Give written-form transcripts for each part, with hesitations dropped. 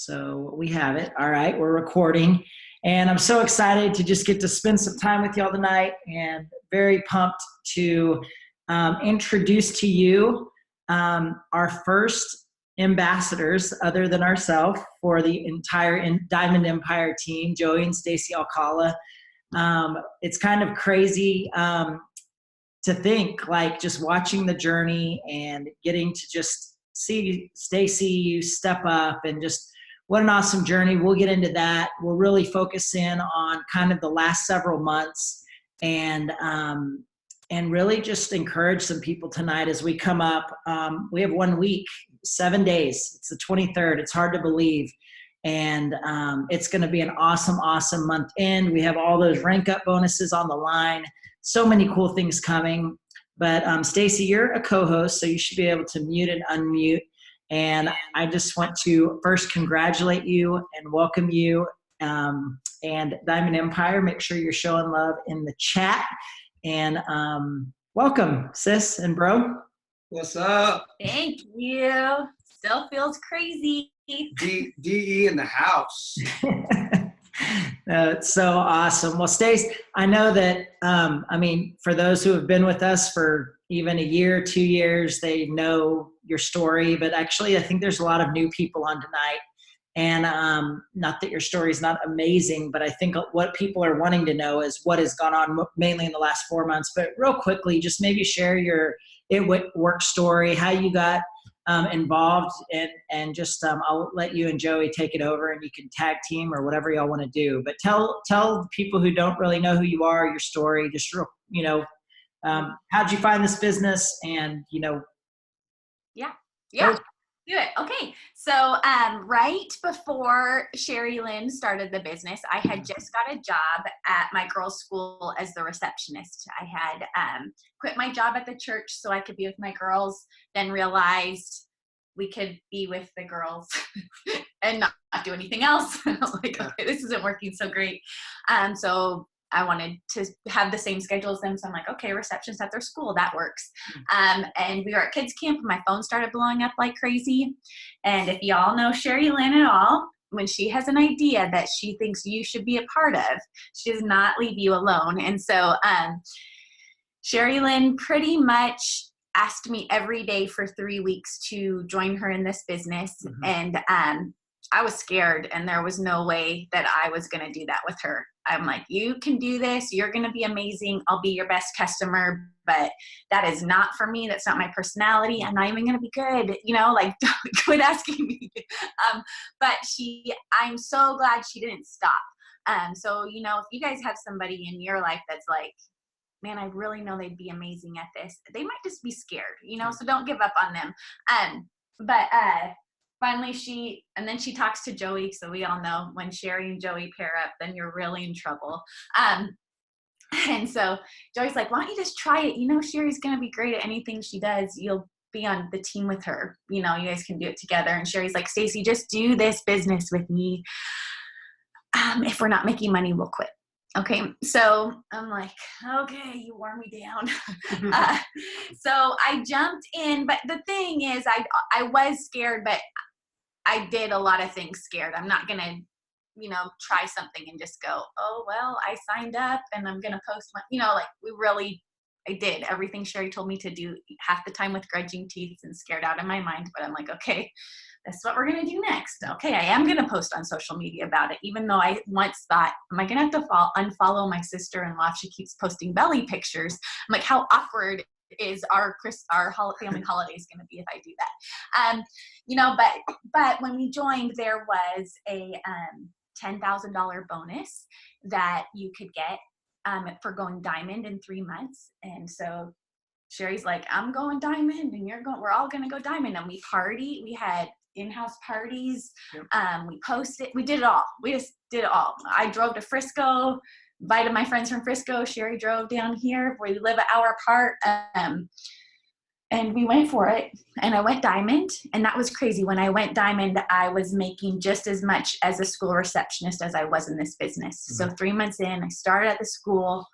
So we have it. All right, we're recording. And I'm so excited to just get to spend some time with y'all tonight, and very pumped to introduce to you our first ambassadors other than ourselves for the entire Diamond Empire team, Joey and Stacey Alcala. It's kind of crazy to think, like, just watching the journey and getting to just see Stacey, you step up, and just what an awesome journey. We'll get into that. We'll really focus in on kind of the last several months, and really just encourage some people tonight as we come up. We have 1 week, 7 days. It's the 23rd. It's hard to believe. And it's going to be an awesome, awesome month end. We have all those rank up bonuses on the line. So many cool things coming. But Stacey, you're a co-host, so you should be able to mute and unmute. And I just want to first congratulate you and welcome you. And Diamond Empire, make sure you're showing love in the chat. And welcome, sis and bro. What's up? Thank you. Still feels crazy. DE in the house. It's so awesome. Well, Stace, I know that, for those who have been with us for even a year, 2 years, they know your story, but actually I think there's a lot of new people on tonight. And not that your story is not amazing, but I think what people are wanting to know is what has gone on mainly in the last 4 months. But real quickly, just maybe share your work story, how you got involved, and just I'll let you and Joey take it over, and you can tag team or whatever y'all want to do. But tell people who don't really know who you are, your story, just real, how'd you find this business, and Yeah. Do it. Okay. So right before Sherry Lynn started the business, I had just got a job at my girls' school as the receptionist. I had quit my job at the church so I could be with my girls, then realized we could be with the girls and not do anything else. Like, okay, this isn't working so great. So I wanted to have the same schedule as them. So I'm like, okay, receptionist at their school, that works. And we were at kids camp, and my phone started blowing up like crazy. And if y'all know Sherry Lynn at all, when she has an idea that she thinks you should be a part of, she does not leave you alone. And so Sherry Lynn pretty much asked me every day for 3 weeks to join her in this business. Mm-hmm. And I was scared, and there was no way that I was going to do that with her. I'm like, you can do this. You're going to be amazing. I'll be your best customer, but that is not for me. That's not my personality. I'm not even going to be good. Quit asking me. But I'm so glad she didn't stop. So, if you guys have somebody in your life that's like, man, I really know they'd be amazing at this, they might just be scared, so don't give up on them. Finally, she talks to Joey, so we all know when Sherry and Joey pair up, then you're really in trouble. And so Joey's like, why don't you just try it? Sherry's going to be great at anything she does. You'll be on the team with her. You guys can do it together. And Sherry's like, Stacey, just do this business with me. If we're not making money, we'll quit. Okay, so I'm like, okay, you wore me down. So I jumped in, but the thing is, I was scared, but I did a lot of things scared. I'm not going to, try something and just go, oh, well, I signed up and I'm going to post I did everything Sherry told me to do, half the time with grudging teeth and scared out of my mind. But I'm like, okay, that's what we're going to do next. Okay, I am going to post on social media about it, even though I once thought, am I going to have to unfollow my sister-in-law if she keeps posting belly pictures? I'm like, how awkward is our family holidays going to be if I do that? But when we joined, there was a $10,000 bonus that you could get for going diamond in 3 months. And so Sherry's like, I'm going diamond, and we're all going to go diamond. And we party. We had in-house parties. Yep. We posted. We did it all. We just did it all. I drove to Frisco, invited my friends from Frisco. Sherry drove down here. We live an hour apart. And we went for it, and I went diamond, and that was crazy. When I went diamond, I was making just as much as a school receptionist as I was in this business. Mm-hmm. So 3 months in, I started at the school.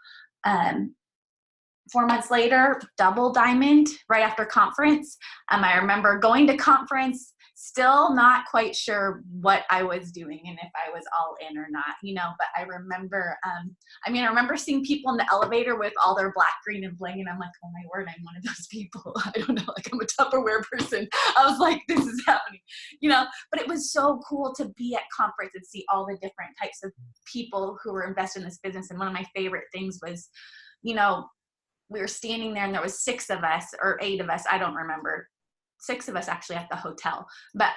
4 months later, double diamond right after conference. I remember going to conference, still not quite sure what I was doing and if I was all in or not, but I remember, I remember seeing people in the elevator with all their black, green, and bling, and I'm like, oh my word, I'm one of those people. I don't know, like I'm a Tupperware person. I was like, this is happening, but it was so cool to be at conference and see all the different types of people who were invested in this business. And one of my favorite things was, we were standing there and there was 6 of us or 8 of us, I don't remember, 6 of us actually at the hotel. But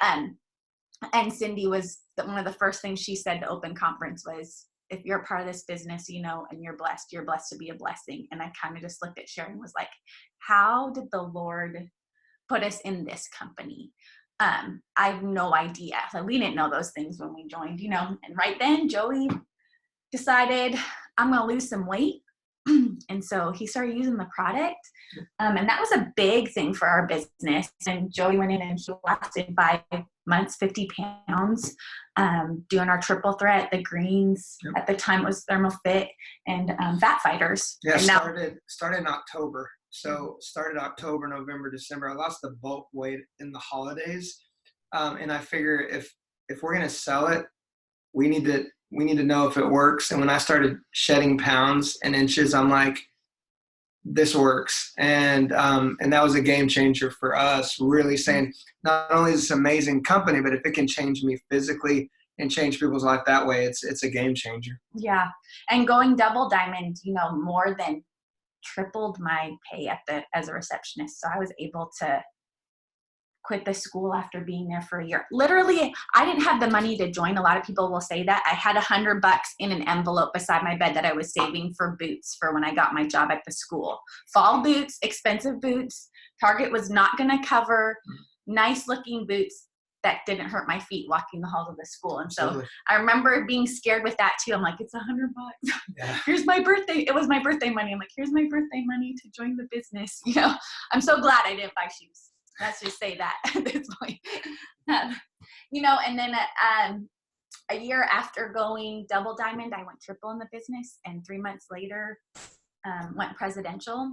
and Cindy was one of the first things she said to open conference was, if you're a part of this business, and you're blessed to be a blessing. And I kind of just looked at Sherry and was like, how did the Lord put us in this company? I have no idea. Like, we didn't know those things when we joined, and right then Joey decided, I'm going to lose some weight. And so he started using the product. And that was a big thing for our business. And Joey went in and he lost in 5 months, 50 pounds, doing our triple threat, the greens. Yep. At the time it was Thermal Fit and Fat Fighters. Yeah, and started in October. So started October, November, December. I lost the bulk weight in the holidays. And I figure if we're going to sell it, we need to know if it works. And when I started shedding pounds and inches, I'm like, this works. And that was a game changer for us, really saying, not only is this an amazing company, but if it can change me physically and change people's life that way, it's a game changer. Yeah. And going double diamond, more than tripled my pay as a receptionist. So I was able to quit the school after being there for a year. Literally, I didn't have the money to join. A lot of people will say that. I had $100 in an envelope beside my bed that I was saving for boots for when I got my job at the school. Fall boots, expensive boots. Target was not going to cover nice looking boots that didn't hurt my feet walking the halls of the school. And so I remember being scared with that too. I'm like, it's $100. Yeah. Here's my birthday. It was my birthday money. I'm like, here's my birthday money to join the business. I'm so glad I didn't buy shoes. Let's just say that at this point. And then a year after going double diamond, I went triple in the business, and 3 months later went presidential.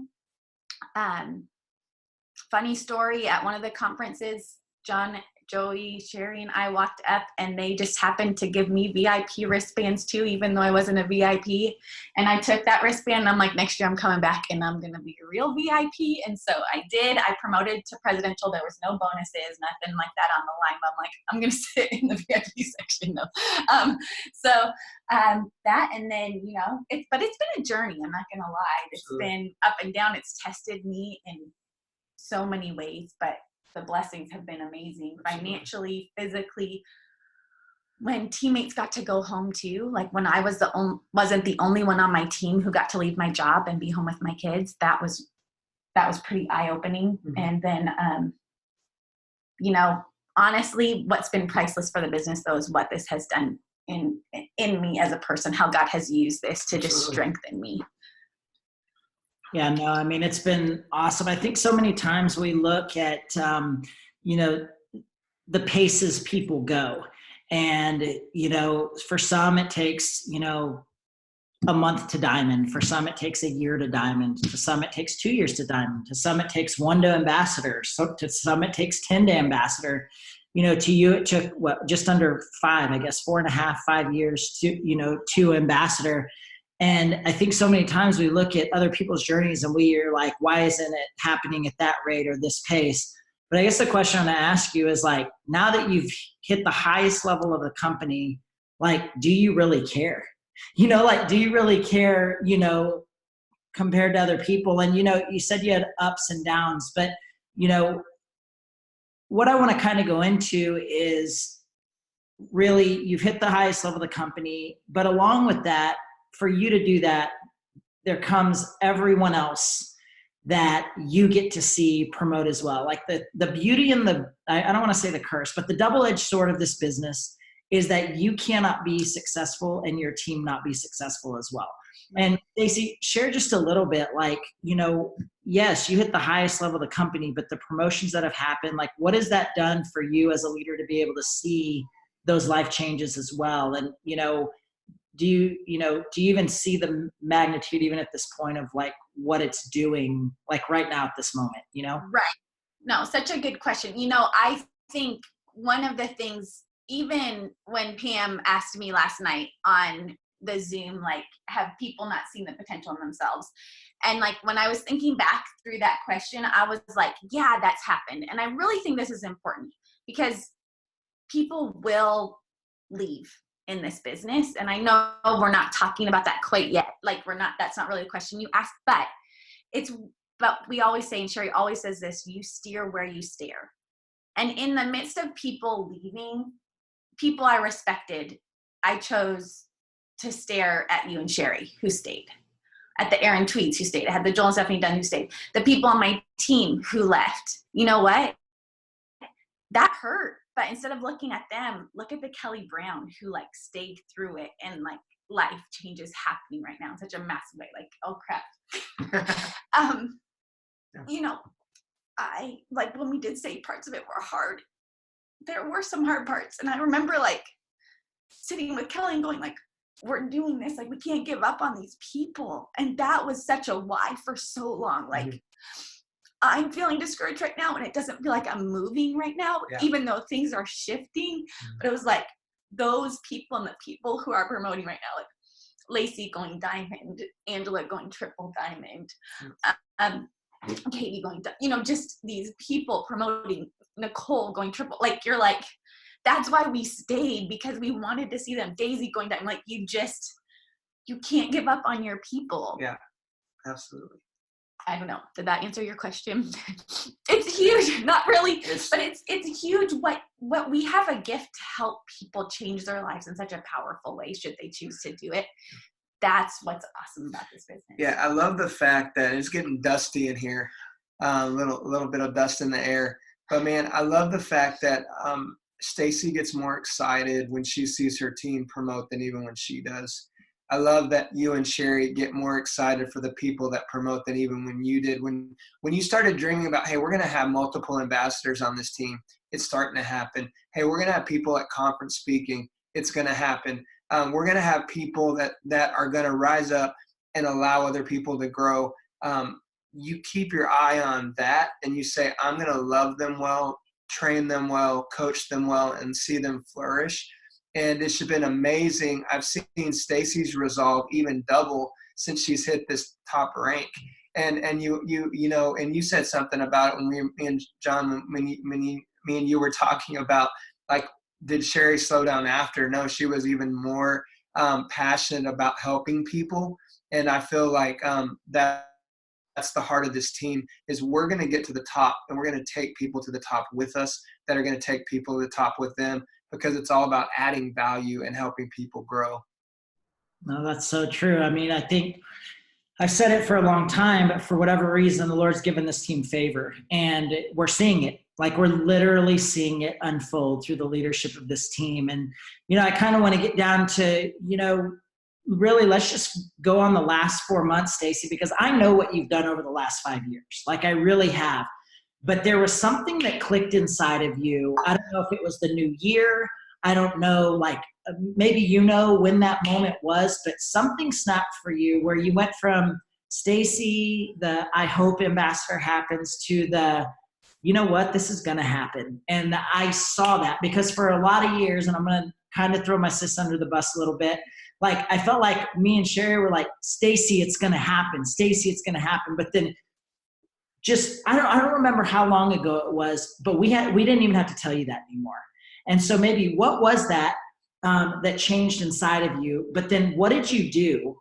Funny story, at one of the conferences, John, Joey, Sherry, and I walked up and they just happened to give me VIP wristbands too, even though I wasn't a VIP. And I took that wristband and I'm like, next year I'm coming back and I'm going to be a real VIP. And so I did. I promoted to presidential. There was no bonuses, nothing like that on the line. But I'm like, I'm going to sit in the VIP section though. That, and then, it's been a journey. I'm not going to lie. It's been up and down. It's tested me in so many ways, but the blessings have been amazing. Financially, physically, when teammates got to go home too, like when I wasn't the only one on my team who got to leave my job and be home with my kids, that was pretty eye-opening. Mm-hmm. And then, honestly, what's been priceless for the business though is what this has done in me as a person, how God has used this to just strengthen me. Yeah, no, it's been awesome. I think so many times we look at, the paces people go. And, for some it takes, a month to diamond. For some it takes a year to diamond. To some it takes 2 years to diamond. To some it takes 1 to ambassador. So to some it takes 10 to ambassador. To you it took just under 5, I guess, 4.5, 5 years to ambassador. And I think so many times we look at other people's journeys and we are like, why isn't it happening at that rate or this pace? But I guess the question I'm going to ask you is like, now that you've hit the highest level of the company, like, do you really care? Do you really care, compared to other people? And, you said you had ups and downs, but, what I want to kind of go into is really you've hit the highest level of the company, but along with that, for you to do that, there comes everyone else that you get to see promote as well. Like the beauty and I don't want to say the curse, but the double-edged sword of this business is that you cannot be successful and your team not be successful as well. And Stacey, share just a little bit, like, yes, you hit the highest level of the company, but the promotions that have happened, like what has that done for you as a leader to be able to see those life changes as well? And, do you even see the magnitude even at this point of like what it's doing like right now at this moment, Right. No, such a good question. I think one of the things, even when Pam asked me last night on the Zoom, like, have people not seen the potential in themselves? And like, when I was thinking back through that question, I was like, yeah, that's happened. And I really think this is important because people will leave in this business. And I know we're not talking about that quite yet. Like, that's not really the question you asked, but we always say, and Sherry always says this, you steer where you stare. And in the midst of people leaving, people I respected, I chose to stare at you and Sherry, who stayed. At the Aaron Tweeds, who stayed. I had the Joel and Stephanie Dunn, who stayed. The people on my team who left. You know what? That hurt. But instead of looking at them, look at the Kelly Brown who like stayed through it, and like life changes happening right now in such a massive way. Like, oh crap. You know, I like when we did say parts of it were hard. There were some hard parts. And I remember like sitting with Kelly and going like, we're doing this, like we can't give up on these people. And that was such a why for so long. Like, I'm feeling discouraged right now, and it doesn't feel like I'm moving right now, even though things are shifting. But it was like those people and the people who are promoting right now, like Lacey going diamond, Angela going triple diamond, Katie going, just these people promoting, Nicole going triple. Like, you're like, that's why we stayed, because we wanted to see them. Daisy going diamond. Like, you can't give up on your people. Yeah, absolutely. I don't know. Did that answer your question? It's huge. Not really, but it's huge. What we have a gift to help people change their lives in such a powerful way, should they choose to do it. That's what's awesome about this business. Yeah, I love the fact that it's getting dusty in here, a little bit of dust in the air. But man, I love the fact that Stacey gets more excited when she sees her team promote than even when she does. I love that you and Sherry get more excited for the people that promote than even when you did. When you started dreaming about, hey, we're going to have multiple ambassadors on this team, it's starting to happen. Hey, we're going to have people at conference speaking, it's going to happen. We're going to have people that are going to rise up and allow other people to grow. You keep your eye on that, and you say, I'm going to love them well, train them well, coach them well, and see them flourish. And it's been amazing. I've seen Stacey's resolve even double since she's hit this top rank. And you said something about it when me and John, me and you were talking about, like, did Sherry slow down after? No, she was even more passionate about helping people. And I feel like that's the heart of this team, is we're going to get to the top, and we're going to take people to the top with us that are going to take people to the top with them, because it's all about adding value and helping people grow. No, that's so true. I mean, I think I've said it for a long time, but for whatever reason, the Lord's given this team favor, and we're seeing it. Like, we're literally seeing it unfold through the leadership of this team. And, I kind of want to get down to, really, let's just go on the last 4 months, Stacey, because I know what you've done over the last 5 years. Like, I really have. But there was something that clicked inside of you. I don't know if it was the new year. I don't know, like, maybe when that moment was, but something snapped for you where you went from Stacey, the I hope ambassador happens, to the, you know what, this is going to happen. And I saw that, because for a lot of years, and I'm going to kind of throw my sis under the bus a little bit, like, I felt like me and Sherry were like, Stacey, it's going to happen. Stacey, it's going to happen. But then I don't remember how long ago it was, but we didn't even have to tell you that anymore. And so maybe what was that that changed inside of you? But then what did you do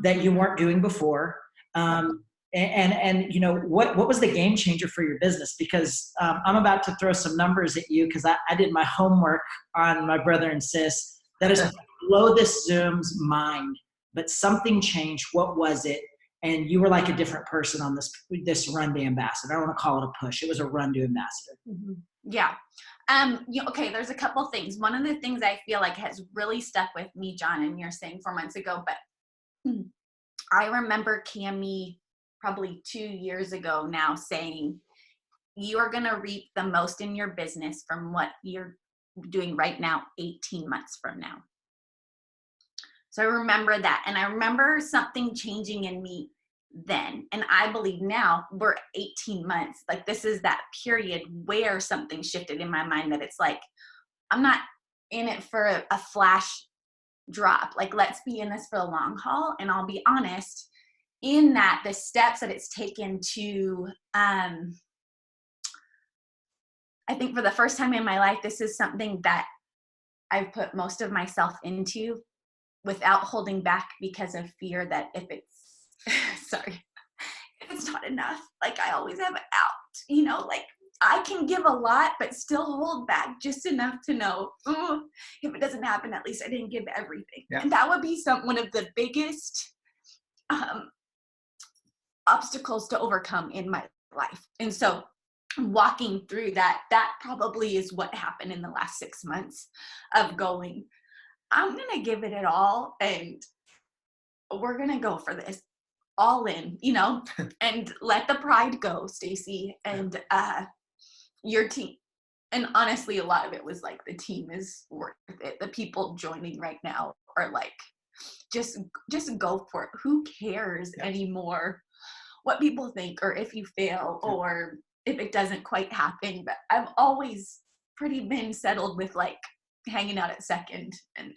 that you weren't doing before? What was the game changer for your business? Because I'm about to throw some numbers at you, because I did my homework on my brother and sis. That is blow this Zoom's mind. But something changed. What was it? And you were like a different person on this run to ambassador. I don't want to call it a push. It was a run to ambassador. Mm-hmm. Yeah. Okay, there's a couple things. One of the things I feel like has really stuck with me, John, and you're saying 4 months ago, but I remember Cammie probably 2 years ago now saying, you are going to reap the most in your business from what you're doing right now 18 months from now. So I remember that. And I remember something changing in me then. And I believe now we're 18 months. Like, this is that period where something shifted in my mind, that it's like, I'm not in it for a flash drop. Like, let's be in this for the long haul. And I'll be honest, in that, the steps that it's taken to, I think for the first time in my life, this is something that I've put most of myself into without holding back, because of fear that if it's, sorry, if it's not enough, like, I always have an out, you know, like, I can give a lot, but still hold back just enough to know, if it doesn't happen, at least I didn't give everything. Yeah. And that would be one of the biggest obstacles to overcome in my life. And so walking through that probably is what happened in the last 6 months of going, I'm going to give it all, and we're going to go for this all in, you know, and let the pride go, Stacey, and your team. And honestly, a lot of it was like, the team is worth it. The people joining right now are like, just go for it. Who cares anymore what people think, or if you fail, or if it doesn't quite happen. But I've always pretty been settled with like hanging out at second. And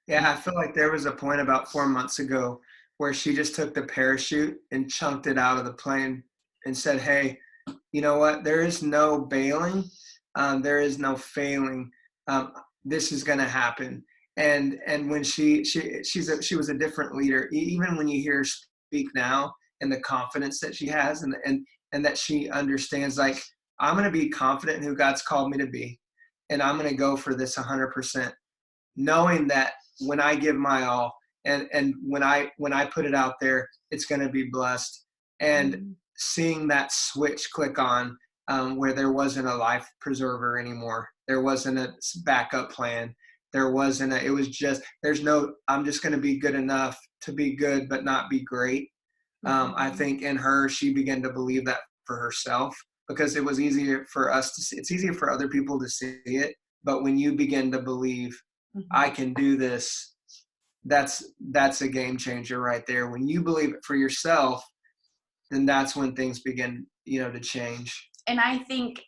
Yeah, I feel like there was a point about 4 months ago where she just took the parachute and chunked it out of the plane and said, hey, you know what? There is no bailing. There is no failing. This is going to happen. And when she was a different leader. Even when you hear her speak now, and the confidence that she has, and that she understands, like, I'm going to be confident in who God's called me to be, and I'm going to go for this 100%, knowing that when I give my all, and when I put it out there, it's going to be blessed. And seeing that switch click on, where there wasn't a life preserver anymore, there wasn't a backup plan, there wasn't it was just, I'm just going to be good enough to be good but not be great. I think in her, she began to believe that for herself, because it was easier for us to see. It's easier for other people to see it, but when you begin to believe, I can do this, that's a game changer right there. When you believe it for yourself, then that's when things begin, to change. And I think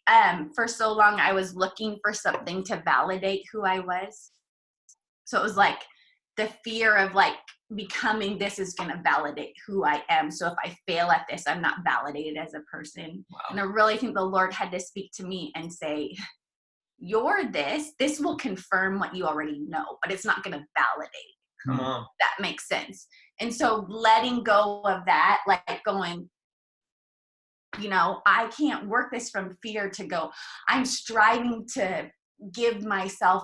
for so long I was looking for something to validate who I was. So it was like the fear of like becoming this is going to validate who I am. So if I fail at this, I'm not validated as a person. Wow. And I really think the Lord had to speak to me and say, you're this will confirm what you already know, but it's not going to validate. Come on. That makes sense. And so letting go of that, like going, I can't work this from fear to go, I'm striving to give myself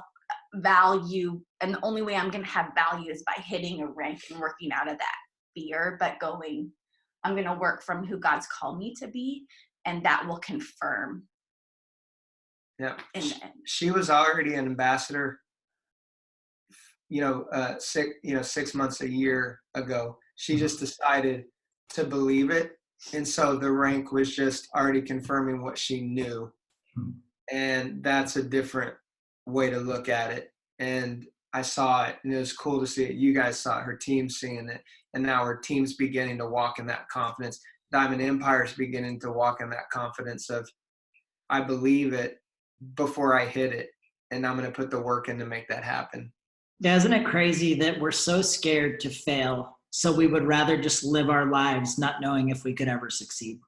value, and the only way I'm going to have value is by hitting a rank and working out of that fear, but going, I'm going to work from who God's called me to be, and that will confirm. Yeah. She was already an ambassador, 6 months, a year ago. She just decided to believe it. And so the rank was just already confirming what she knew. And that's a different way to look at it. And I saw it, and it was cool to see it. You guys saw it, her team seeing it. And now her team's beginning to walk in that confidence. Diamond Empire's beginning to walk in that confidence of, I believe it before I hit it, and I'm going to put the work in to make that happen. Yeah, isn't it crazy that we're so scared to fail, so we would rather just live our lives not knowing if we could ever succeed?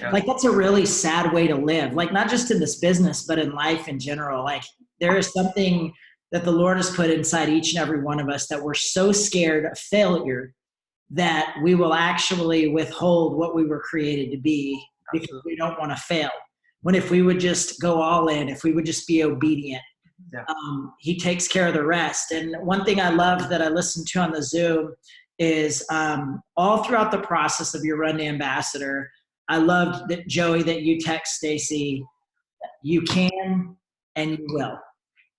Yeah. Like, that's a really sad way to live, like not just in this business, but in life in general. Like, there is something that the Lord has put inside each and every one of us that we're so scared of failure that we will actually withhold what we were created to be because we don't want to fail. When if we would just go all in, if we would just be obedient, he takes care of the rest. And one thing I love that I listened to on the Zoom is all throughout the process of your Run to Ambassador, I loved that, Joey, that you text Stacey, you can and you will.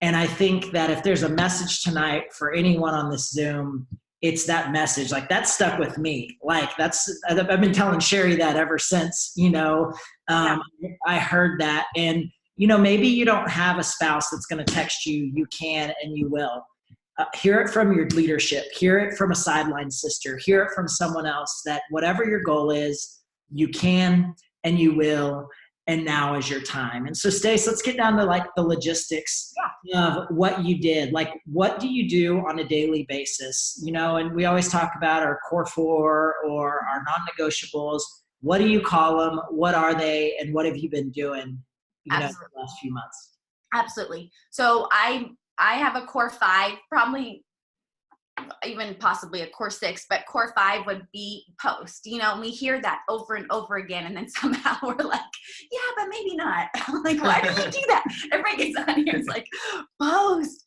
And I think that if there's a message tonight for anyone on this Zoom, it's that message. Like, that stuck with me. Like, I've been telling Sherry that ever since, I heard that. And, maybe you don't have a spouse that's going to text you, you can and you will. hear it from your leadership, hear it from a sideline sister, hear it from someone else that whatever your goal is, you can and you will, and now is your time. And so Stacey, let's get down to like the logistics of what you did. Like, what do you do on a daily basis? You know, and we always talk about our core four or our non-negotiables. What do you call them? What are they? And what have you been doing, you know, the last few months? Absolutely. So I have a core 5, probably even possibly a core 6, but core 5 would be post. You know, and we hear that over and over again, and then somehow we're like, yeah, but maybe not. I'm like, why do you do that? Everybody gets on here, it's like, post,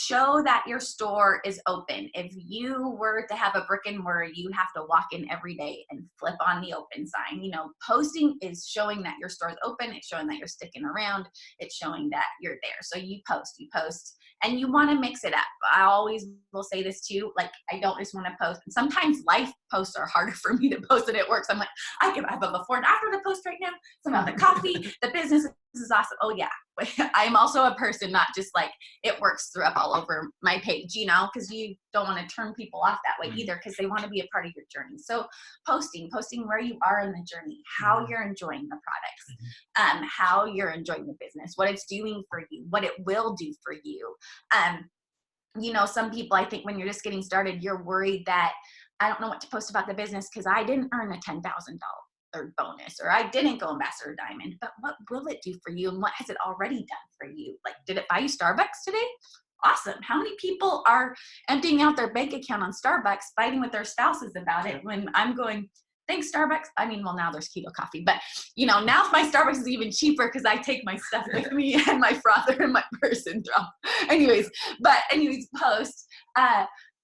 show that your store is open. If you were to have a brick and mortar, you have to walk in every day and flip on the open sign. You know, posting is showing that your store is open. It's showing that you're sticking around. It's showing that you're there. So you post, and you want to mix it up. I always will say this too. Like, I don't just want to post. And sometimes life posts are harder for me to post than it works. I'm like, I have a before and after to post right now. Some of the coffee, the business, this is awesome. Oh yeah. I'm also a person, not just like it works through up all over my page, you know, because you don't want to turn people off that way either, because they want to be a part of your journey. So posting where you are in the journey, how you're enjoying the products, how you're enjoying the business, what it's doing for you, what it will do for you. You know, some people, I think when you're just getting started, you're worried that I don't know what to post about the business because I didn't earn a $10,000 bonus, or I didn't go Ambassador Diamond. But what will it do for you, and what has it already done for you? Like, did it buy you Starbucks today? Awesome. How many people are emptying out their bank account on Starbucks, fighting with their spouses about it, when I'm going, thanks Starbucks? I mean, well, now there's keto coffee, but you know, now my Starbucks is even cheaper because I take my stuff with me and my frother and my purse and drop. Anyways, post.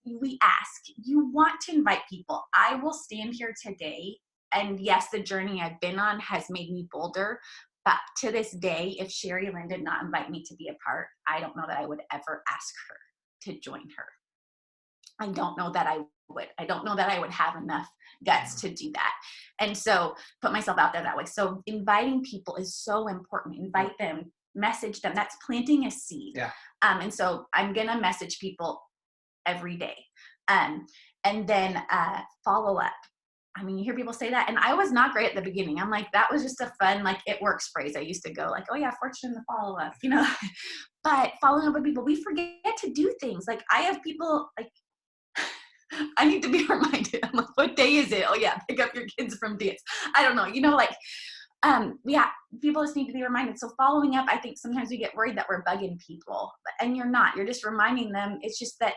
We ask, you want to invite people. I will stand here today, and yes, the journey I've been on has made me bolder, but to this day, if Sherry Lynn did not invite me to be a part, I don't know that I would ever ask her to join her. I don't know that I would. I don't know that I would have enough guts to do that. And so put myself out there that way. So inviting people is so important. Invite them, message them. That's planting a seed. Yeah. And so I'm going to message people every day. And then follow up. I mean, you hear people say that, and I was not great at the beginning. I'm like, that was just a fun, like, it works phrase. I used to go like, oh yeah, fortune in the follow up, you know, but following up with people, we forget to do things. Like, I have people like, I need to be reminded. I'm like, what day is it? Oh yeah, pick up your kids from dance. I don't know, you know, like, yeah, people just need to be reminded. So following up, I think sometimes we get worried that we're bugging people, and you're not. You're just reminding them. It's just that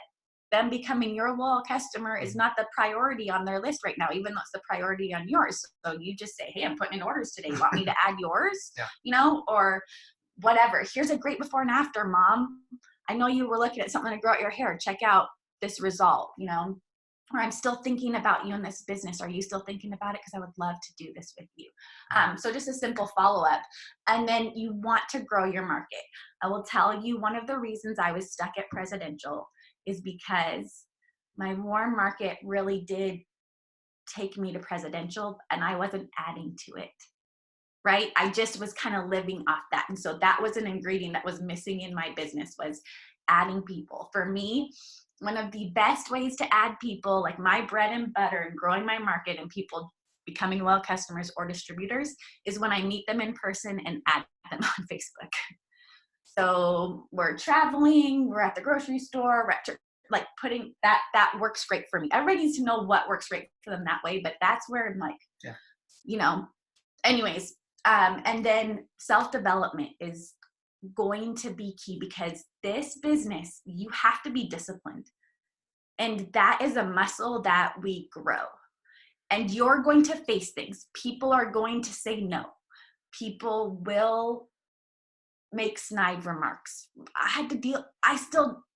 them becoming your loyal customer is not the priority on their list right now, even though it's the priority on yours. So you just say, hey, I'm putting in orders today. You want me to add yours? Yeah. You know, or whatever. Here's a great before and after, Mom. I know you were looking at something to grow out your hair. Check out this result, you know, or I'm still thinking about you in this business. Are you still thinking about it? Because I would love to do this with you. So just a simple follow-up. And then you want to grow your market. I will tell you, one of the reasons I was stuck at Presidential is because my warm market really did take me to Presidential, and I wasn't adding to it, right? I just was kind of living off that. And so that was an ingredient that was missing in my business, was adding people. For me, one of the best ways to add people, like my bread and butter and growing my market and people becoming loyal customers or distributors, is when I meet them in person and add them on Facebook. So we're traveling, we're at the grocery store, we're at church, like putting that works great for me. Everybody needs to know what works great for them that way, but that's where I'm like, yeah, you know, anyways. And then self-development is going to be key, because this business, you have to be disciplined. And that is a muscle that we grow. And you're going to face things. People are going to say no. People will make snide remarks. I had to deal,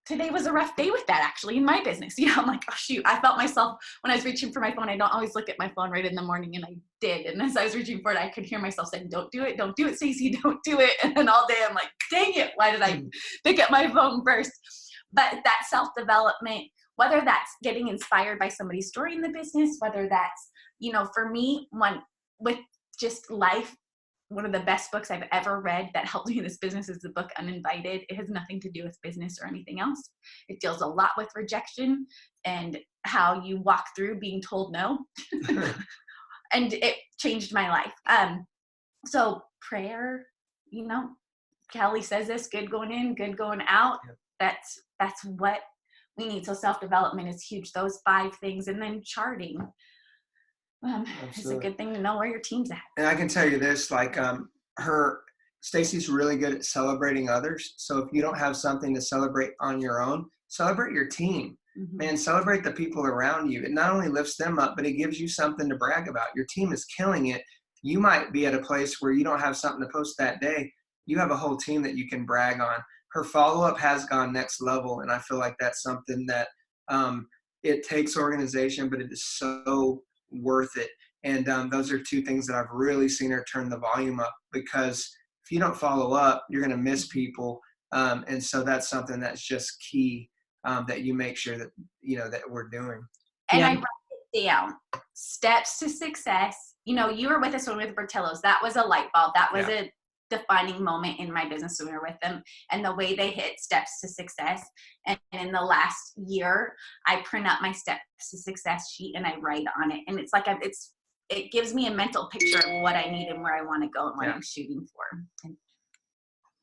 today was a rough day with that, actually, in my business. You know, I'm like, oh shoot, I felt myself when I was reaching for my phone. I don't always look at my phone right in the morning, and I did. And as I was reaching for it, I could hear myself saying, don't do it, Stacey, don't do it. And then all day I'm like, dang it, why did I pick up my phone first? But that self-development, whether that's getting inspired by somebody's story in the business, whether that's, you know, for me, with just life one of the best books I've ever read that helped me in this business is the book Uninvited. It has nothing to do with business or anything else. It deals a lot with rejection and how you walk through being told no. And it changed my life. So prayer, Kelly says this, good going in, good going out. Yep. That's what we need. So self-development is huge. Those 5 things. And then charting. It's a good thing to know where your team's at. And I can tell you this, like Stacey's really good at celebrating others. So if you don't have something to celebrate on your own, celebrate your team. Mm-hmm. Man, celebrate the people around you. It not only lifts them up, but it gives you something to brag about. Your team is killing it. You might be at a place where you don't have something to post that day. You have a whole team that you can brag on. Her follow-up has gone next level, and I feel like that's something that it takes organization, but it is so worth it. And those are 2 things that I've really seen her turn the volume up, because if you don't follow up, you're going to miss people. And so that's something that's just key, that you make sure that, that we're doing. And I write it down. Steps to success. You were with us when we were with Bertillos. That was a light bulb. That was a defining moment in my business when we were with them, and the way they hit steps to success. And in the last year, I print out my steps to success sheet and I write on it. And it's like, it gives me a mental picture of what I need and where I want to go and what I'm shooting for.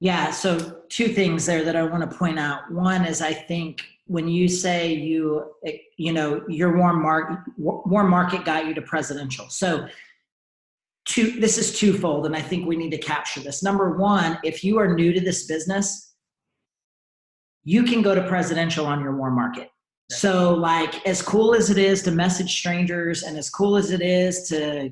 Yeah. So 2 things there that I want to point out. One is, I think when you say your warm market got you to presidential. So this is twofold, and I think we need to capture this. Number 1, if you are new to this business, you can go to presidential on your warm market. So like, as cool as it is to message strangers, and as cool as it is to,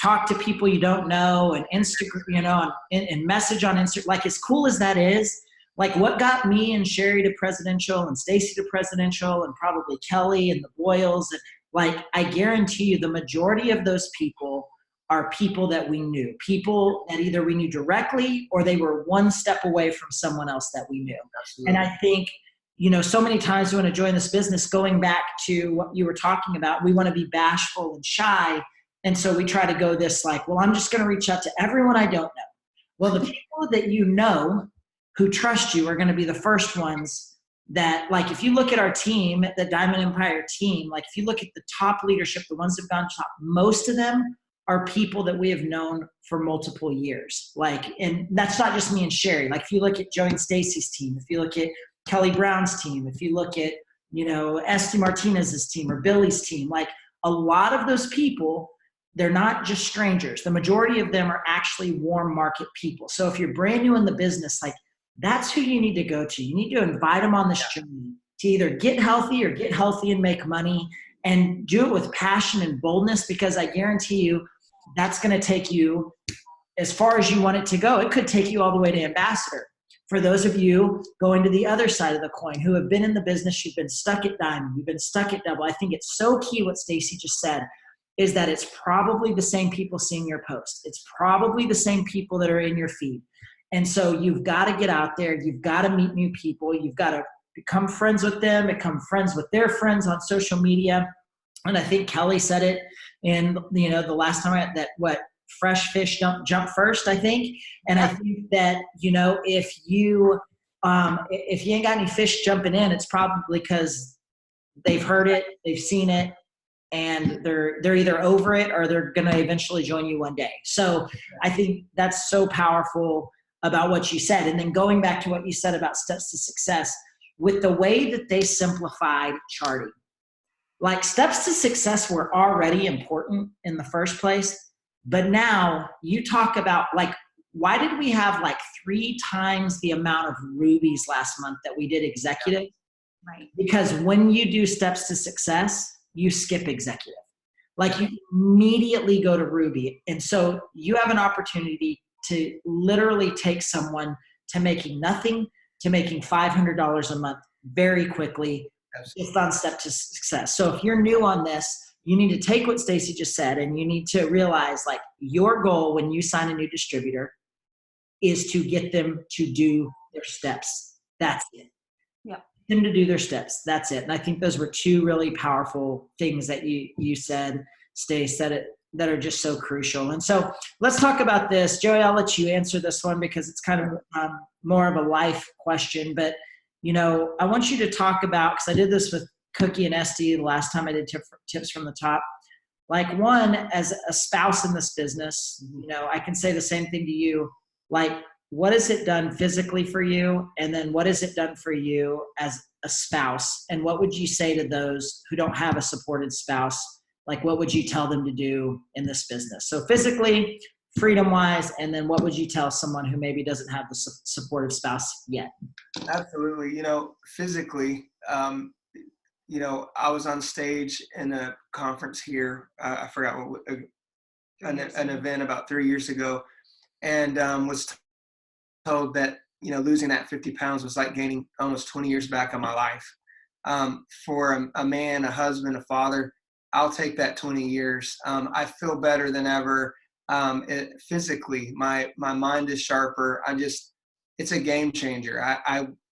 talk to people you don't know, and Instagram, and message on Instagram, like, as cool as that is, like, what got me and Sherry to presidential and Stacey to presidential and probably Kelly and the Boyles, and like, I guarantee you the majority of those people are people that we knew, people that either we knew directly or they were one step away from someone else that we knew. Absolutely. And I think, so many times we want to join this business, going back to what you were talking about, we want to be bashful and shy. And so we try to go this like, well, I'm just going to reach out to everyone I don't know. Well, the people that you know who trust you are going to be the first ones that, like, if you look at our team, the Diamond Empire team, like, if you look at the top leadership, the ones that have gone top, most of them are people that we have known for multiple years. Like, and that's not just me and Sherry. Like, if you look at Joey and Stacey's team, if you look at Kelly Brown's team, if you look at, Esty Martinez's team or Billy's team, like, a lot of those people, they're not just strangers. The majority of them are actually warm market people. So if you're brand new in the business, like, that's who you need to go to. You need to invite them on this journey to either get healthy and make money, and do it with passion and boldness, because I guarantee you that's going to take you as far as you want it to go. It could take you all the way to ambassador. For those of you going to the other side of the coin who have been in the business, you've been stuck at diamond, you've been stuck at double. I think it's so key what Stacey just said, is that it's probably the same people seeing your post. It's probably the same people that are in your feed. And so you've got to get out there. You've got to meet new people. You've got to become friends with them, become friends with their friends on social media. And I think Kelly said it in, the last time fresh fish don't jump first, I think. And I think that, if you ain't got any fish jumping in, it's probably because they've heard it, they've seen it, and they're either over it or they're going to eventually join you one day. So I think that's so powerful about what you said. And then going back to what you said about steps to success, with the way that they simplified charting, like, steps to success were already important in the first place. But now you talk about, like, why did we have like 3 times the amount of rubies last month that we did executive? Right. Because when you do steps to success, you skip executive. Like, you immediately go to ruby. And so you have an opportunity to literally take someone to making nothing to making $500 a month very quickly, just on step to success. So if you're new on this, you need to take what Stacey just said, and you need to realize, like, your goal when you sign a new distributor is to get them to do their steps. That's it. Yeah. Them to do their steps. That's it. And I think those were 2 really powerful things that you said. Stacey said it that are just so crucial. And so let's talk about this. Joey, I'll let you answer this one because it's kind of more of a life question. But, you know, I want you to talk about, because I did this with Cookie and Esty the last time I did tips from the top. Like, one, as a spouse in this business, you know, I can say the same thing to you. Like, what has it done physically for you? And then what has it done for you as a spouse? And what would you say to those who don't have a supported spouse? Like, what would you tell them to do in this business? So physically, freedom-wise, and then what would you tell someone who maybe doesn't have the supportive spouse yet? Absolutely. You know, physically, you know, I was on stage in a conference here. I forgot what, an event about 3 years ago, and was told that, you know, losing that 50 pounds was like gaining almost 20 years back of my life. For a man, a husband, a father, I'll take that 20 years. I feel better than ever. Physically, my mind is sharper. It's a game changer.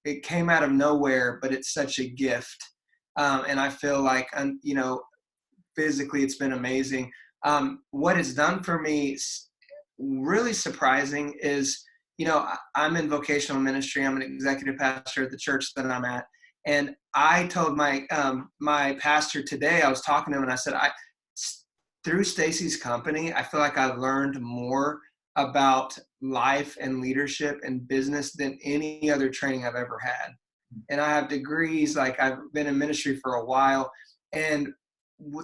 It came out of nowhere, but it's such a gift. And I feel like, you know, physically it's been amazing. What it's done for me, really surprising, is, you know, I'm in vocational ministry. I'm an executive pastor at the church that I'm at. And I told my pastor today, I was talking to him and I said, through Stacey's company, I feel like I've learned more about life and leadership and business than any other training I've ever had. And I have degrees, like I've been in ministry for a while. And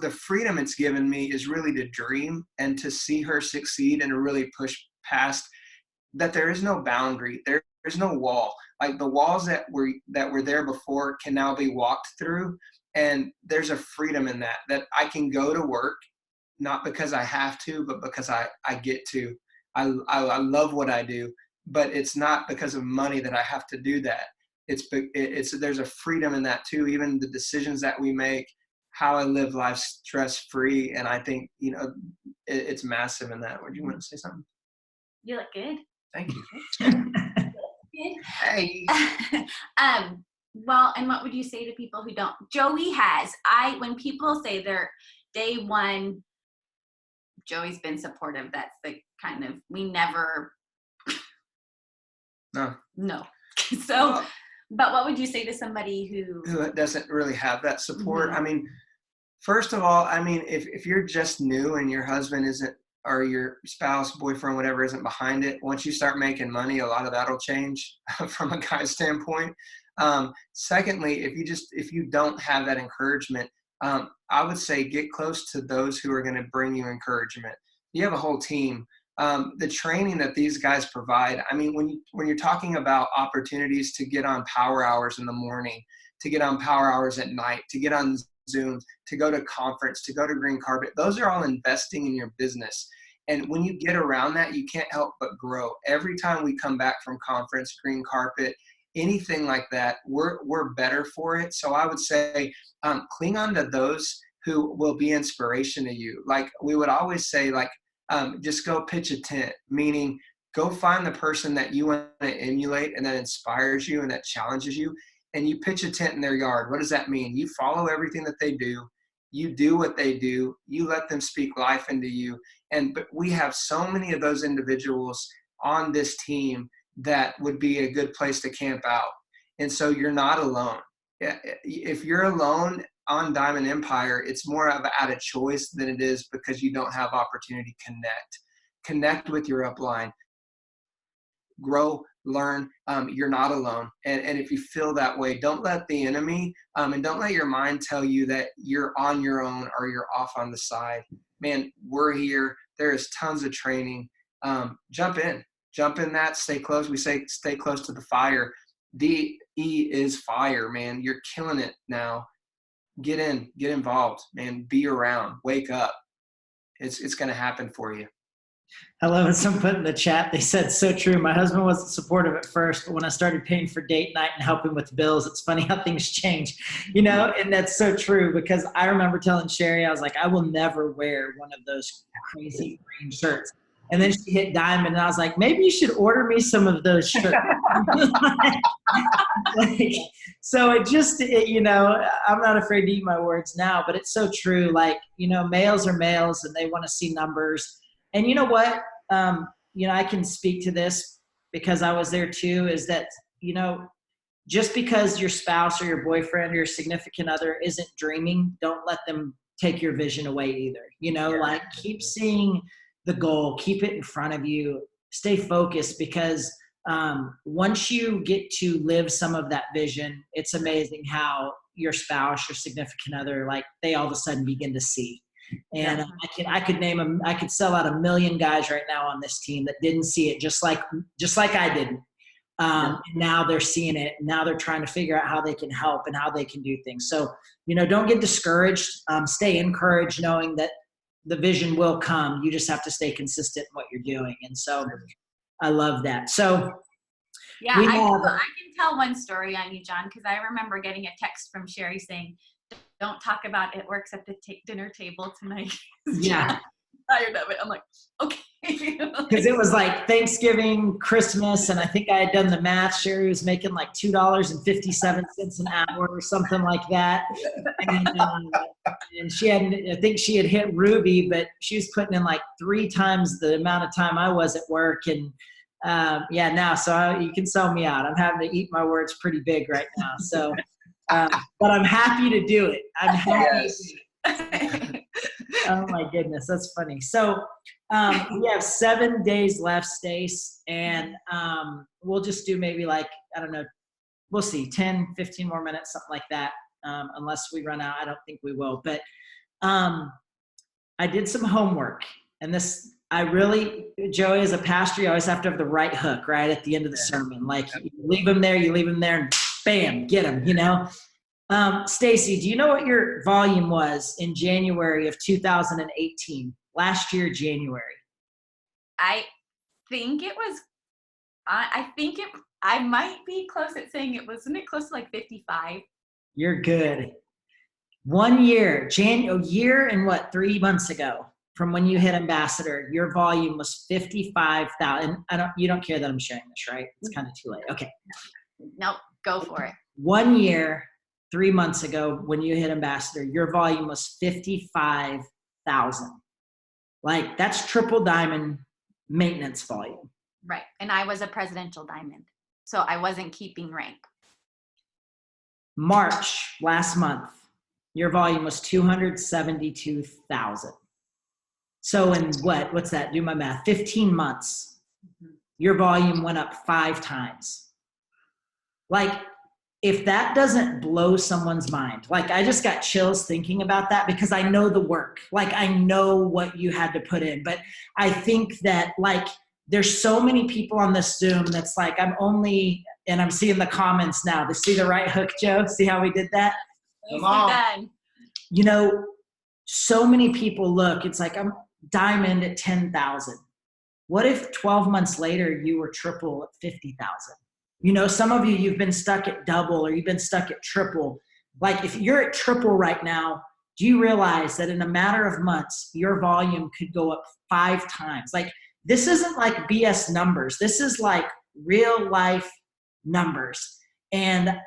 the freedom it's given me is really to dream and to see her succeed and to really push past that. There is no boundary. There's no wall. Like, the walls that were there before can now be walked through. And there's a freedom in that I can go to work, not because I have to, but because I get to. I love what I do, but it's not because of money that I have to do that. There's a freedom in that too. Even the decisions that we make, how I live life stress-free. And I think, you know, it's massive in that. Would you want to say something? You look good. Thank you. Good. Hey. Well, and what would you say to people who don't? Joey has. When people say they're day one, Joey's been supportive. That's the kind of, we never. No. So, but what would you say to somebody who doesn't really have that support? Mm-hmm. I mean, first of all, I mean, if you're just new and your husband isn't, or your spouse, boyfriend, whatever, isn't behind it, once you start making money, a lot of that'll change from a guy's standpoint. Secondly, if you don't have that encouragement, I would say get close to those who are going to bring you encouragement. You have a whole team. The training that these guys provide, I mean, when you're talking about opportunities to get on power hours in the morning, to get on power hours at night, to get on Zoom, to go to conference, to go to green carpet, those are all investing in your business. And when you get around that, you can't help but grow. Every time we come back from conference, green carpet, anything like that, we're better for it. So I would say, cling on to those who will be inspiration to you. Like we would always say, like, just go pitch a tent, meaning go find the person that you want to emulate and that inspires you and that challenges you, and you pitch a tent in their yard. What does that mean? You follow everything that they do. You do what they do. You let them speak life into you. But we have so many of those individuals on this team that would be a good place to camp out. And so you're not alone. If you're alone on Diamond Empire, it's more of out of choice than it is because you don't have opportunity to connect with your upline, grow, learn. You're not alone. And if you feel that way, don't let the enemy and don't let your mind tell you that you're on your own or you're off on the side. Man, we're here. There is tons of training. Jump in that, stay close. We say stay close to the fire. DE is fire, man. You're killing it now. Get in, get involved, man. Be around, wake up. It's going to happen for you. I love what someone put in the chat. They said, so true. My husband wasn't supportive at first, but when I started paying for date night and helping with bills, it's funny how things change, you know? And that's so true, because I remember telling Sherry, I was like, I will never wear one of those crazy green shirts. And then she hit Diamond, and I was like, maybe you should order me some of those shirts. Like, so I'm not afraid to eat my words now, but it's so true. Like, males are males and they want to see numbers. And you know what? I can speak to this because I was there too, is that, just because your spouse or your boyfriend or your significant other isn't dreaming, don't let them take your vision away either. Like, keep seeing the goal, keep it in front of you, stay focused, because once you get to live some of that vision, it's amazing how your spouse, your significant other, like, they all of a sudden begin to see. And I could sell out 1 million guys right now on this team that didn't see it, just like I didn't. And now they're seeing it. Now they're trying to figure out how they can help and how they can do things. So, don't get discouraged. Stay encouraged, knowing that the vision will come. You just have to stay consistent in what you're doing. And so I love that. So yeah, I can tell one story on you, John, because I remember getting a text from Sherry saying, "Don't talk about it. Works at the dinner table tonight." Yeah. Tired of it. I'm like, okay. Because it was like Thanksgiving, Christmas, and I think I had done the math. Sherry was making like $2.57 an hour or something like that. And I think she had hit Ruby, but she was putting in like 3 times the amount of time I was at work. And you can sell me out. I'm having to eat my words pretty big right now. So, but I'm happy to do it. I'm happy. Yes. Oh my goodness, that's funny. So we have 7 days left, Stace, and we'll just do maybe like, I don't know, we'll see, 10, 15 more minutes, something like that, unless we run out. I don't think we will. But I did some homework, and Joey, as a pastor, you always have to have the right hook right at the end of the sermon. Like, you leave them there, and bam, get them, Stacey, do you know what your volume was in January of 2018? Last year, January. I think it was, I might be close at saying wasn't it close to like 55? You're good. 1 year, a year and 3 months ago from when you hit ambassador, your volume was 55,000. You don't care that I'm sharing this, right? It's kind of too late. Okay. Nope. Go for it. 1 year, 3 months ago, when you hit ambassador, your volume was 55,000. Like, that's triple diamond maintenance volume. Right. And I was a presidential diamond, so I wasn't keeping rank. March, last month, your volume was 272,000. So in what's that? Do my math. 15 months, your volume went up 5 times. Like, if that doesn't blow someone's mind, like, I just got chills thinking about that, because I know the work. Like, I know what you had to put in. But I think that, like, there's so many people on this Zoom that's like, and I'm seeing the comments now. To see the right hook, Joe? See how we did that? Come on. So many people look, it's like, I'm diamond at 10,000. What if 12 months later you were triple at 50,000? Some of you've been stuck at double, or you've been stuck at triple. Like, if you're at triple right now, do you realize that in a matter of months, your volume could go up 5 times? Like, this isn't like BS numbers. This is like real life numbers. And,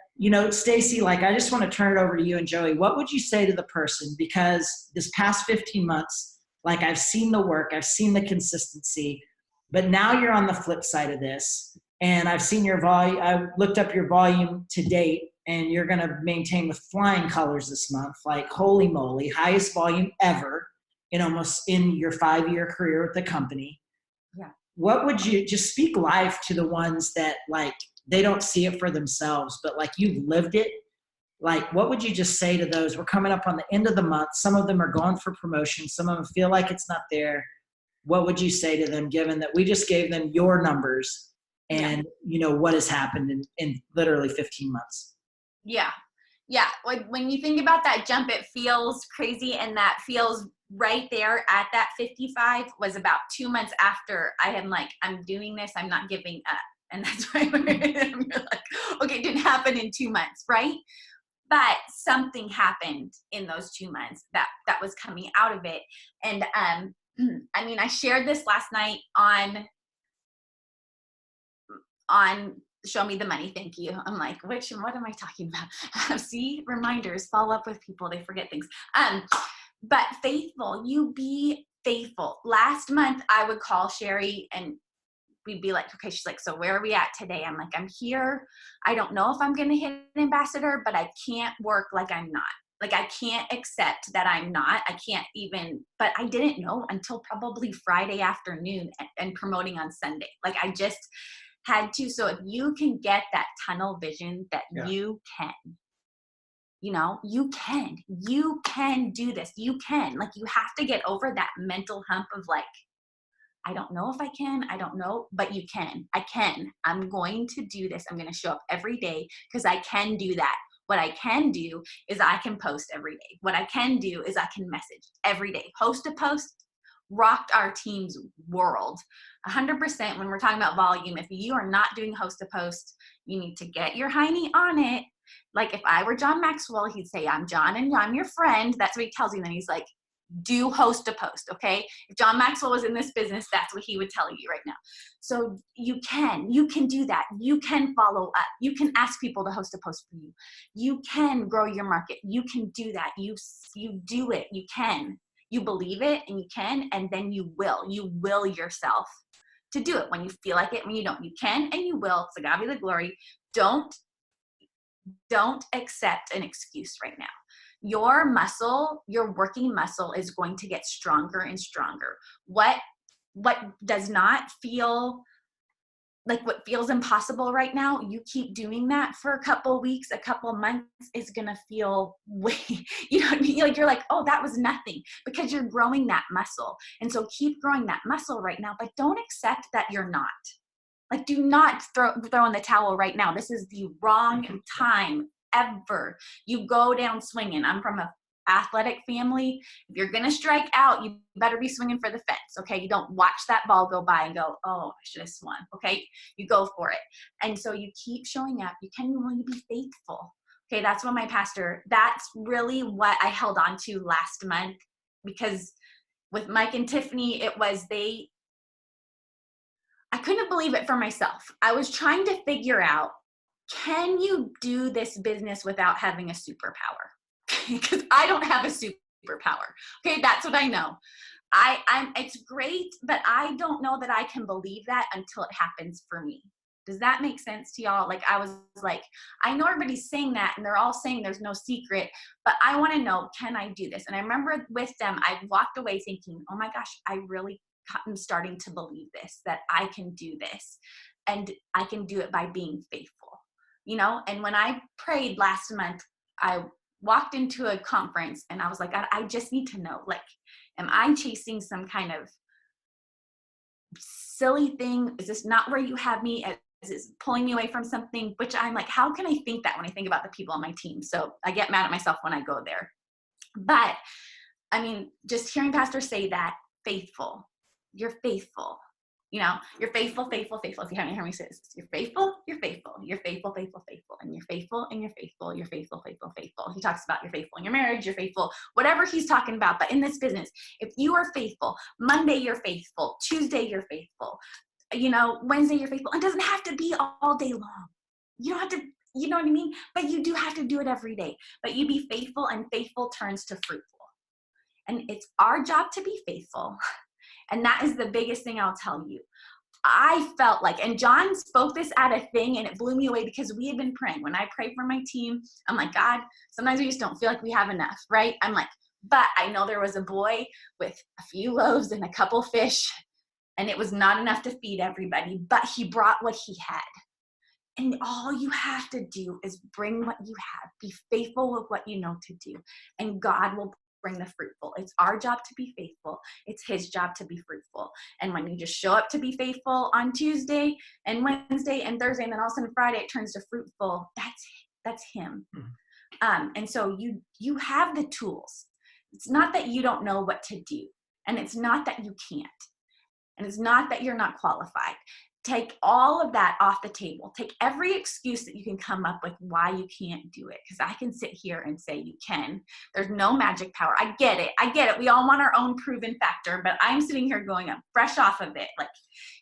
Stacey, like, I just want to turn it over to you and Joey. What would you say to the person? Because this past 15 months, like, I've seen the work, I've seen the consistency, but now you're on the flip side of this. And I've seen your volume. I looked up your volume to date, and you're going to maintain with flying colors this month. Like, holy moly, highest volume ever in your 5-year career with the company. Yeah. What would you just speak life to the ones that, like, they don't see it for themselves, but like, you've lived it? Like, what would you just say to those? We're coming up on the end of the month. Some of them are going for promotion. Some of them feel like it's not there. What would you say to them, given that we just gave them your numbers? And what has happened in literally 15 months. Yeah. When you think about that jump, it feels crazy, and that feels right there at that 55 was about 2 months after I am like, I'm doing this, I'm not giving up. And that's why you're like, okay, it didn't happen in 2 months, right? But something happened in those 2 months that was coming out of it. And I shared this last night on show me the money, thank you. I'm like, what am I talking about? See, reminders, follow up with people, they forget things. But faithful, you be faithful. Last month I would call Sherry and we'd be like, okay, she's like, so where are we at today? I'm like, I'm here. I don't know if I'm going to hit an ambassador, but I can't work like I'm not. Like, I can't accept that I'm not. I can't even, but I didn't know until probably Friday afternoon and promoting on Sunday. Like, I just had to. So if you can get that tunnel vision that you can, you can do this. You can, like, you have to get over that mental hump of like, I don't know if I can, I don't know, but you can. I can. I'm going to do this. I'm going to show up every day because I can do that. What I can do is I can post every day. What I can do is I can message every day. Host to post rocked our team's world. 100% when we're talking about volume, if you are not doing host to post, you need to get your hiney on it. Like if I were John Maxwell, he'd say, I'm John and I'm your friend. That's what he tells you. And then he's like, do host to post, okay? If John Maxwell was in this business, that's what he would tell you right now. So you can do that. You can follow up. You can ask people to host a post for you. You can grow your market. You can do that. You do it. You can. You believe it and you can, and then you will yourself to do it when you feel like it, when you don't. You can and you will. So God be the glory. Don't accept an excuse right now. Your muscle, your working muscle is going to get stronger and stronger. What does not feel like what feels impossible right now, you keep doing that for a couple weeks, a couple months, is going to feel way, you know what I mean? Like you're like, oh, that was nothing, because you're growing that muscle. And so keep growing that muscle right now, but don't accept that you're not. Like, do not throw in the towel right now. This is the wrong time ever. You go down swinging. I'm from a athletic family. If you're going to strike out, you better be swinging for the fence. Okay. You don't watch that ball go by and go, oh, I should have swung. Okay. You go for it. And so you keep showing up. You can only be faithful. Okay. That's what that's really what I held on to last month, because with Mike and Tiffany, I couldn't believe it for myself. I was trying to figure out, can you do this business without having a superpower? Because I don't have a superpower. Okay, that's what I know. It's great, but I don't know that I can believe that until it happens for me. Does that make sense to y'all? Like, I was like, I know everybody's saying that and they're all saying there's no secret, but I want to know, can I do this? And I remember with them, I walked away thinking, oh my gosh, I'm starting to believe this, that I can do this, and I can do it by being faithful, And when I prayed last month, I walked into a conference and I was like, I just need to know, like, am I chasing some kind of silly thing? Is this not where you have me? Is this pulling me away from something? Which I'm like, how can I think that when I think about the people on my team? So I get mad at myself when I go there. But I mean, just hearing Pastor say that, faithful, you're faithful. You're faithful, faithful, faithful. If you haven't heard me say this, you're faithful, you're faithful, you're faithful, faithful, faithful, and you're faithful, and you're faithful, you're faithful, faithful, faithful. He talks about you're faithful in your marriage, you're faithful, whatever he's talking about. But in this business, if you are faithful, Monday you're faithful, Tuesday you're faithful, Wednesday you're faithful. It doesn't have to be all day long. You don't have to, you know what I mean? But you do have to do it every day. But you be faithful, and faithful turns to fruitful. And it's our job to be faithful. And that is the biggest thing I'll tell you. I felt like, and John spoke this at a thing and it blew me away, because we had been praying. When I pray for my team, I'm like, God, sometimes we just don't feel like we have enough, right? I'm like, but I know there was a boy with a few loaves and a couple fish, and it was not enough to feed everybody, but he brought what he had. And all you have to do is bring what you have. Be faithful with what you know to do, and God will bring the fruitful. It's our job to be faithful. It's his job to be fruitful. And when you just show up to be faithful on Tuesday and Wednesday and Thursday, and then all of a sudden Friday it turns to fruitful, that's him. And so you have the tools. It's not that you don't know what to do, and it's not that you can't, and it's not that you're not qualified. Take all of that off the table. Take every excuse that you can come up with why you can't do it. Because I can sit here and say you can. There's no magic power. I get it. We all want our own proven factor, but I'm sitting here going, I'm fresh off of it. Like,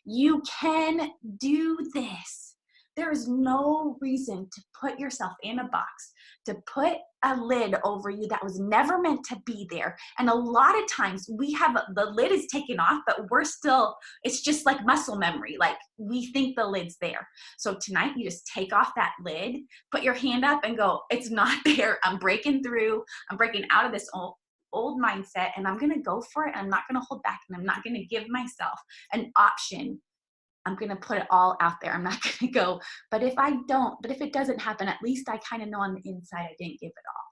you can do this. There is no reason to put yourself in a box, to put a lid over you that was never meant to be there. And a lot of times the lid is taken off, but it's just like muscle memory. Like we think the lid's there. So tonight you just take off that lid, put your hand up and go, it's not there. I'm breaking through. I'm breaking out of this old mindset, and I'm going to go for it. I'm not going to hold back, and I'm not going to give myself an option. I'm going to put it all out there. I'm not going to go, but if it doesn't happen, at least I kind of know on the inside I didn't give it all.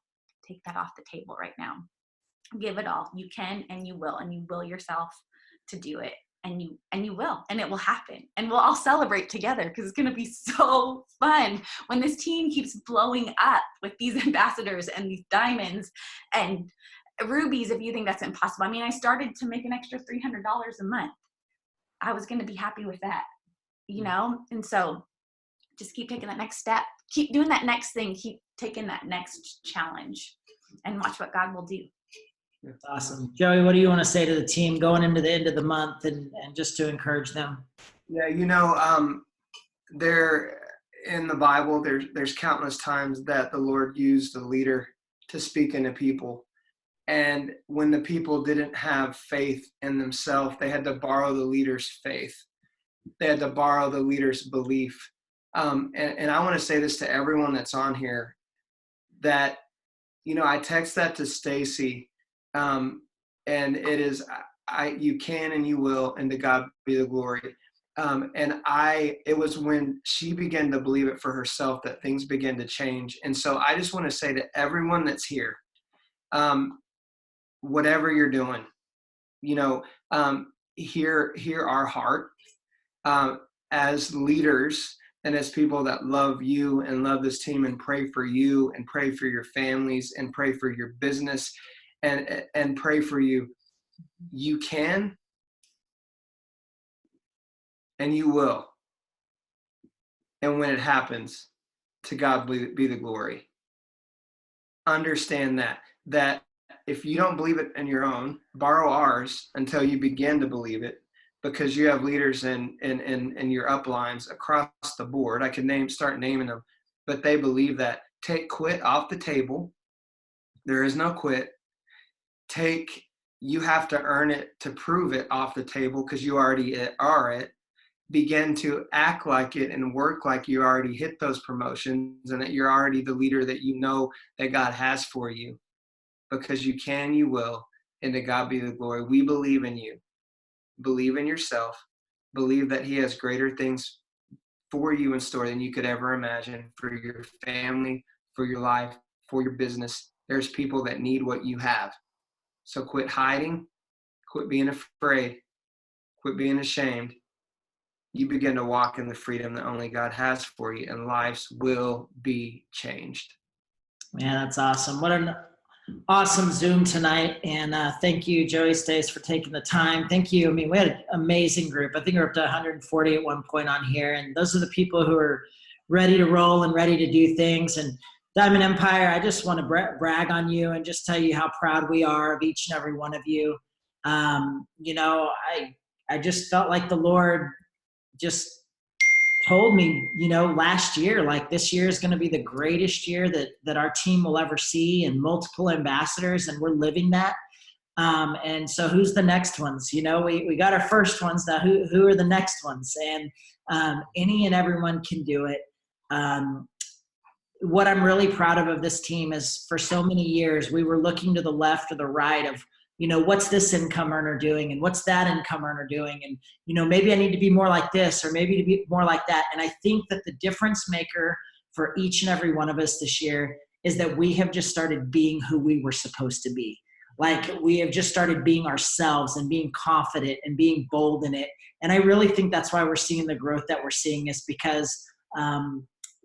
Take that off the table right now. Give it all. You can, and you will yourself to do it. And you will, and it will happen. And we'll all celebrate together, because it's going to be so fun when this team keeps blowing up with these ambassadors and these diamonds and rubies. If you think that's impossible, I mean, I started to make an extra $300 a month. I was going to be happy with that, and so just keep taking that next step, keep doing that next thing, keep taking that next challenge, and watch what God will do. That's awesome. Joey, what do you want to say to the team going into the end of the month and just to encourage them? Yeah, there in the Bible, there's countless times that the Lord used a leader to speak into people. And when the people didn't have faith in themselves, they had to borrow the leader's faith. They had to borrow the leader's belief. And I want to say this to everyone that's on here, that, I text that to Stacey, and it is, you can and you will, and to God be the glory. It was when she began to believe it for herself that things began to change. And so I just want to say to everyone that's here, whatever you're doing, hear our heart as leaders and as people that love you and love this team and pray for you and pray for your families and pray for your business and pray for you. You can and you will. And when it happens, to God be the glory. Understand that if you don't believe it in your own, borrow ours until you begin to believe it, because you have leaders in your uplines across the board. I could start naming them, but they believe that. Take quit off the table. There is no quit. You have to earn it to prove it off the table, because you already are it. Begin to act like it and work like you already hit those promotions and that you're already the leader that that God has for you. Because you can, you will, and to God be the glory. We believe in you. Believe in yourself. Believe that He has greater things for you in store than you could ever imagine, for your family, for your life, for your business. There's people that need what you have. So quit hiding, quit being afraid, quit being ashamed. You begin to walk in the freedom that only God has for you, and lives will be changed. Man, that's awesome. What an awesome Zoom tonight. And thank you, Joey Stace, for taking the time. Thank you. I mean, we had an amazing group. I think we're up to 140 at one point on here. And those are the people who are ready to roll and ready to do things. And Diamond Empire, I just want to brag on you and just tell you how proud we are of each and every one of you. I just felt like the Lord just told me, last year, like this year is going to be the greatest year that our team will ever see, and multiple ambassadors, and we're living that. And so who's the next ones? We got our first ones. Now who are the next ones? And any and everyone can do it. What I'm really proud of this team is, for so many years, we were looking to the left or the right of, what's this income earner doing and what's that income earner doing? And, maybe I need to be more like this, or maybe to be more like that. And I think that the difference maker for each and every one of us this year is that we have just started being who we were supposed to be. Like, we have just started being ourselves and being confident and being bold in it. And I really think that's why we're seeing the growth that we're seeing, is because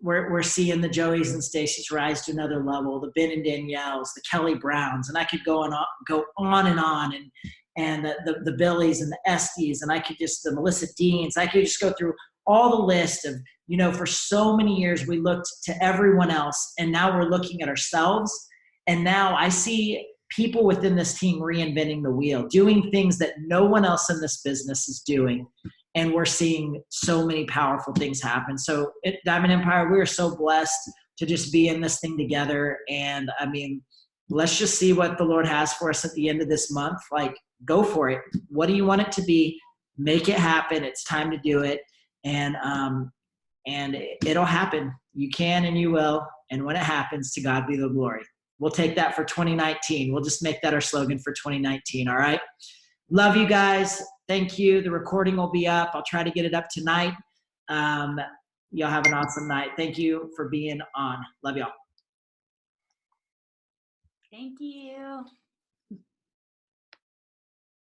we're seeing the Joeys and Stacey's rise to another level, the Ben and Danielles, the Kelly Browns, and I could go on and on, and the Billies and the Estes, and the Melissa Deans. I could just go through all the list of, for so many years we looked to everyone else, and now we're looking at ourselves. And now I see people within this team reinventing the wheel, doing things that no one else in this business is doing. and we're seeing so many powerful things happen. So at Diamond Empire, we are so blessed to just be in this thing together. And I mean, let's just see what the Lord has for us at the end of this month. Like, go for it. What do you want it to be? Make it happen. It's time to do it. And it'll happen. You can and you will. And when it happens, to God be the glory. We'll take that for 2019. We'll just make that our slogan for 2019. All right. Love you guys. Thank you. The recording will be up. I'll try to get it up tonight. Y'all have an awesome night. Thank you for being on. Love y'all. Thank you.